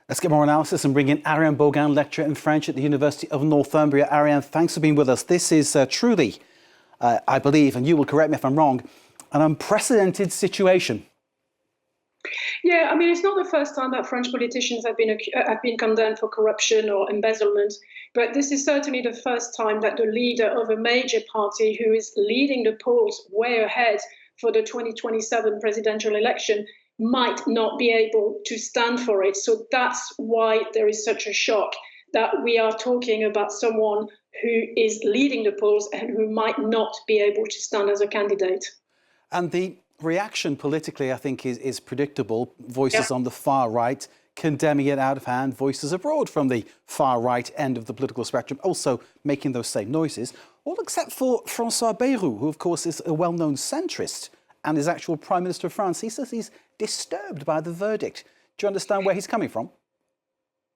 Let's get more analysis and bring in Ariane Bogain, lecturer in French at the University of Northumbria. Ariane, thanks for being with us. This is truly, I believe, and you will correct me if I'm wrong, an unprecedented situation. Yeah, I mean, it's not the first time that French politicians have been condemned for corruption or embezzlement, but this is certainly the first time that the leader of a major party who is leading the polls way ahead for the 2027 presidential election might not be able to stand for it. So that's why there is such a shock that we are talking about someone who is leading the polls and who might not be able to stand as a candidate. And the reaction politically, I think, is predictable. Voices on the far right condemning it out of hand, voices abroad from the far right end of the political spectrum also making those same noises, all except for François Bayrou, who of course is a well-known centrist and is actual Prime Minister of France. He says he's disturbed by the verdict. Do you understand where he's coming from?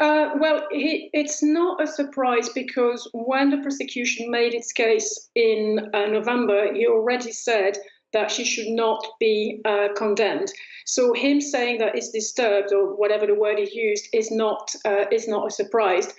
Well, it's not a surprise because when the prosecution made its case in November, he already said that she should not be condemned. So him saying that it's disturbed or whatever the word he used is not a surprise.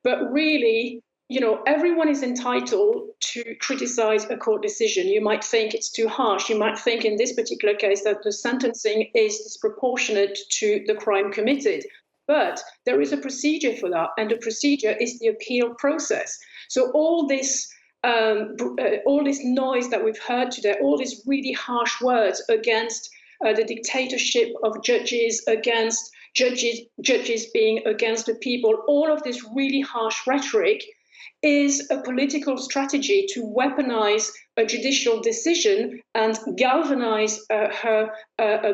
But really, you know, everyone is entitled to criticize a court decision. You might think it's too harsh. You might think in this particular case that the sentencing is disproportionate to the crime committed. But there is a procedure for that, and the procedure is the appeal process. So all this noise that we've heard today, all these really harsh words against the dictatorship of judges, against judges being against the people, all of this really harsh rhetoric is a political strategy to weaponize a judicial decision and galvanize her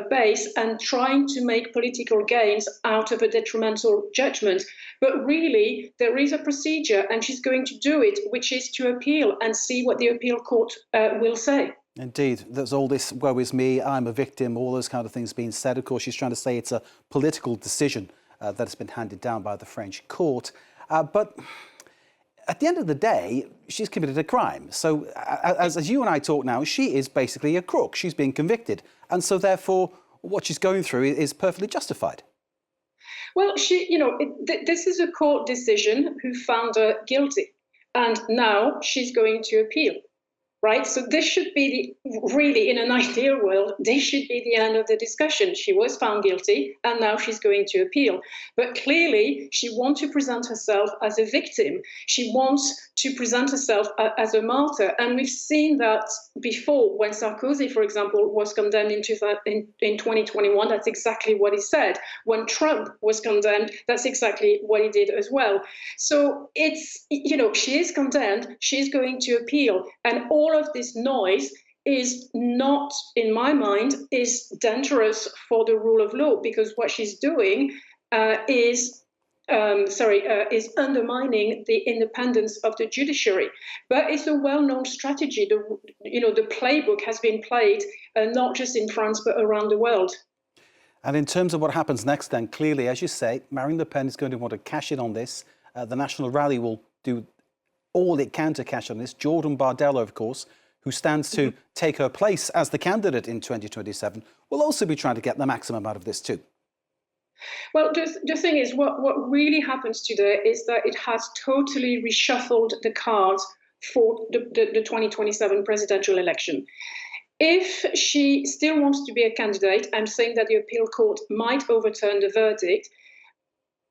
base and trying to make political gains out of a detrimental judgment. But really, there is a procedure and she's going to do it, which is to appeal and see what the appeal court will say. Indeed, there's all this woe is me, I'm a victim, all those kind of things being said. Of course, she's trying to say it's a political decision that has been handed down by the French court. But at the end of the day, she's committed a crime. So as you and I talk now, she is basically a crook. She's being convicted. And so therefore, what she's going through is perfectly justified. Well, this is a court decision who found her guilty. And now she's going to appeal. Right. So this should be really, in an ideal world, this should be the end of the discussion. She was found guilty and now she's going to appeal. But clearly, she wants to present herself as a victim. She wants to present herself as a martyr. And we've seen that before when Sarkozy, for example, was condemned in 2021. That's exactly what he said. When Trump was condemned, that's exactly what he did as well. So it's, she is condemned. She's going to appeal. And all of this noise is not, in my mind, is dangerous for the rule of law, because what she's doing is undermining the independence of the judiciary. But it's a well-known strategy. The playbook has been played not just in France but around the world. And in terms of what happens next, then clearly, as you say, Marine Le Pen is going to want to cash in on this. The National Rally will do all it can to cash on this. Jordan Bardella, of course, who stands to take her place as the candidate in 2027, will also be trying to get the maximum out of this too. Well, the thing is, what really happens today is that it has totally reshuffled the cards for the 2027 presidential election. If she still wants to be a candidate, I'm saying that the appeal court might overturn the verdict.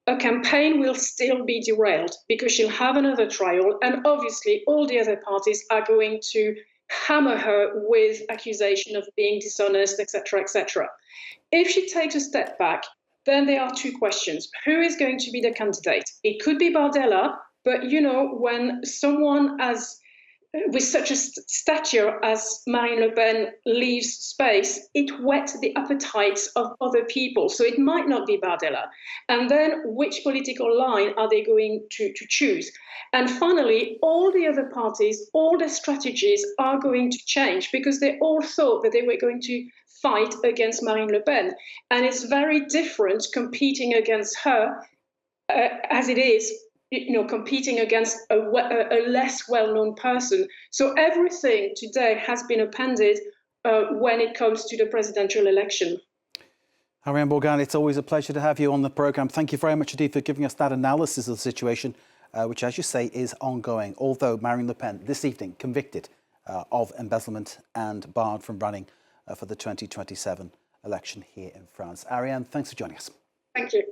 A campaign will still be derailed because she'll have another trial, and obviously all the other parties are going to hammer her with accusation of being dishonest, etc., etc. If she takes a step back, then there are two questions. Who is going to be the candidate? It could be Bardella, but when someone with such a stature as Marine Le Pen leaves space, it whets the appetites of other people. So it might not be Bardella. And then which political line are they going to choose? And finally, all the other parties, all their strategies are going to change because they all thought that they were going to fight against Marine Le Pen. And it's very different competing against her as it is competing against a less well-known person. So everything today has been appended when it comes to the presidential election. Ariane Bogain, it's always a pleasure to have you on the programme. Thank you very much indeed for giving us that analysis of the situation, which, as you say, is ongoing. Although Marine Le Pen, this evening, convicted of embezzlement and barred from running for the 2027 election here in France. Ariane, thanks for joining us. Thank you.